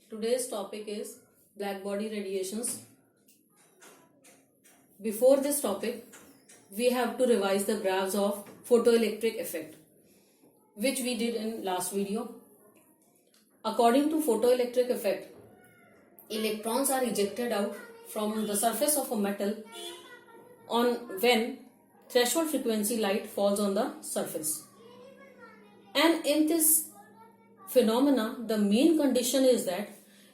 Today's topic is black body radiations. Before this topic, we have to revise the graphs of photoelectric effect, which we did in last video. According to photoelectric effect, electrons are ejected out from the surface of a metal on when threshold frequency light falls on the surface. And in this phenomena, the main condition is that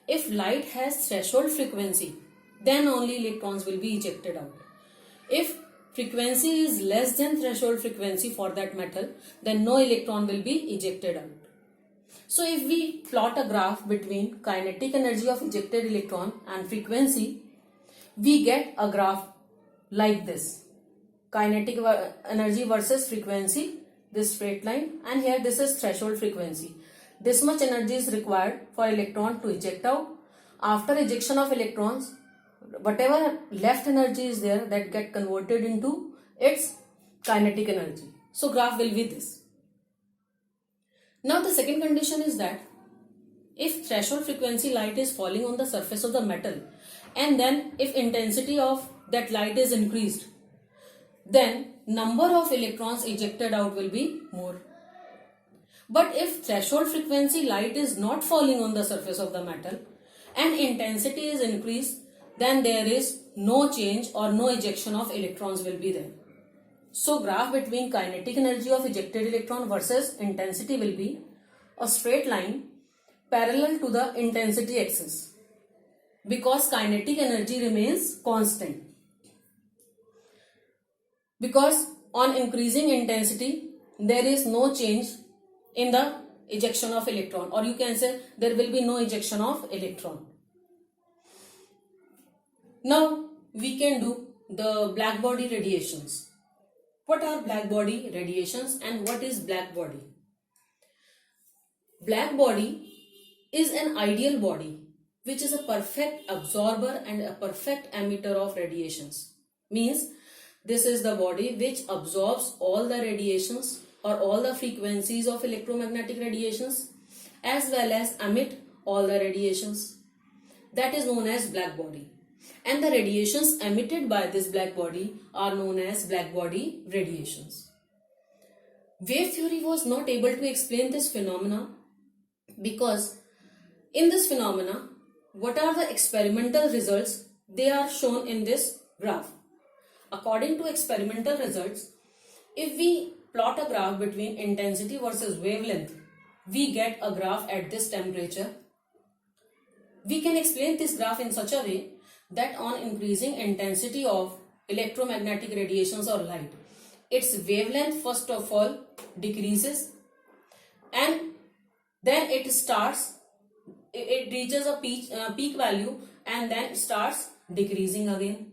if light has threshold frequency, then only electrons will be ejected out. If frequency is less than threshold frequency for that metal, then no electron will be ejected out. So if we plot a graph between kinetic energy of ejected electron and frequency, we get a graph like this. Kinetic energy versus frequency, this straight line, and here this is threshold frequency. This much energy is required for electron to eject out. After ejection of electrons, whatever left energy is there, that get converted into its kinetic energy. So graph will be this. Now the second condition is that if threshold frequency light is falling on the surface of the metal, and then if intensity of that light is increased, then number of electrons ejected out will be more. But if threshold frequency light is not falling on the surface of the metal and intensity is increased, then there is no change or no ejection of electrons will be there. So graph between kinetic energy of ejected electron versus intensity will be a straight line parallel to the intensity axis, because kinetic energy remains constant. Because on increasing intensity, there is no change in the ejection of electron, or you can say there will be no ejection of electron. Now we can do the black body radiations. What are black body radiations and what is black body? Black body is an ideal body which is a perfect absorber and a perfect emitter of radiations. Means this is the body which absorbs all the radiations or all the frequencies of electromagnetic radiations as well as emit all the radiations. That is known as black body. And the radiations emitted by this black body are known as black body radiations. Wave theory was not able to explain this phenomena because in this phenomena, what are the experimental results? They are shown in this graph. According to experimental results, if we plot a graph between intensity versus wavelength, we get a graph at this temperature. We can explain this graph in such a way that on increasing intensity of electromagnetic radiations or light, its wavelength first of all decreases and then it reaches a peak value and then starts decreasing again.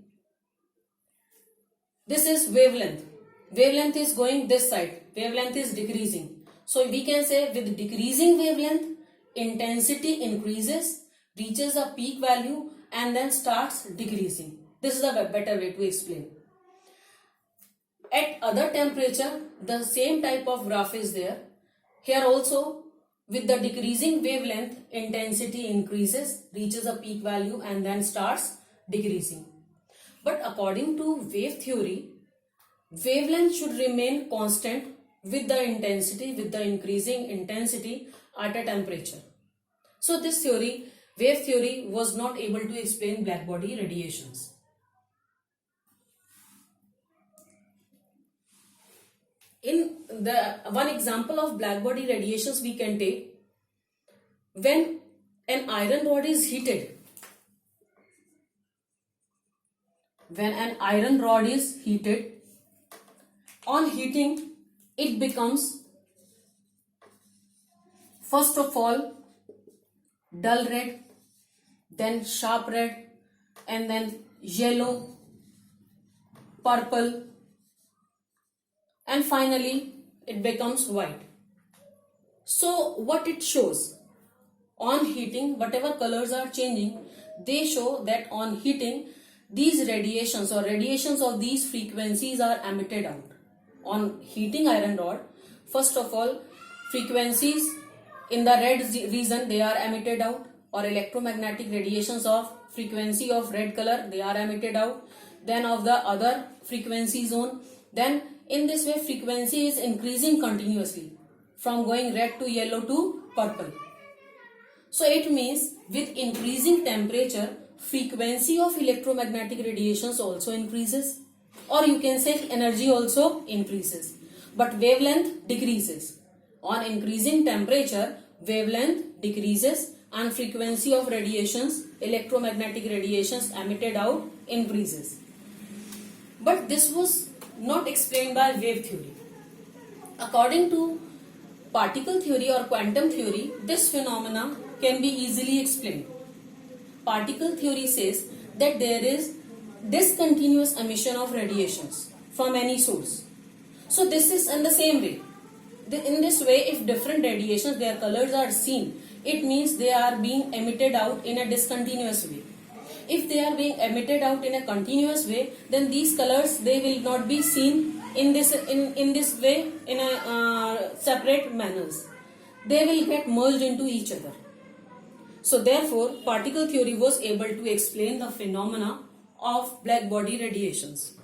This is wavelength. Wavelength is going this side. Wavelength is decreasing. So we can say with decreasing wavelength, intensity increases, reaches a peak value and then starts decreasing. This is a better way to explain. At other temperature, the same type of graph is there. Here also, with the decreasing wavelength, intensity increases, reaches a peak value and then starts decreasing. But according to wave theory, wavelength should remain constant with the intensity, with the increasing intensity at a temperature. So this theory, wave theory, was not able to explain black body radiations. In the one example of black body radiations we can take, when an iron rod is heated. When an iron rod is heated, on heating it becomes first of all dull red, then sharp red, and then yellow, purple, and finally it becomes white. So what it shows? On heating, whatever colors are changing, they show that on heating, these radiations or radiations of these frequencies are emitted out. On heating iron rod, first of all, frequencies in the red region they are emitted out, or electromagnetic radiations of frequency of red color, they are emitted out. Then of the other frequency zone, then in this way frequency is increasing continuously from going red to yellow to purple. So it means with increasing temperature, frequency of electromagnetic radiations also increases, or you can say energy also increases, but wavelength decreases. On increasing temperature, wavelength decreases and frequency of radiations, electromagnetic radiations emitted out increases. But this was not explained by wave theory. According to particle theory or quantum theory, this phenomena can be easily explained. Particle theory says that there is discontinuous emission of radiations from any source. So this is in the same way. In this way, if different radiations, their colors are seen, it means they are being emitted out in a discontinuous way. If they are being emitted out in a continuous way, then these colors, they will not be seen in this way in a separate manners. They will get merged into each other. So therefore, particle theory was able to explain the phenomena of black body radiations.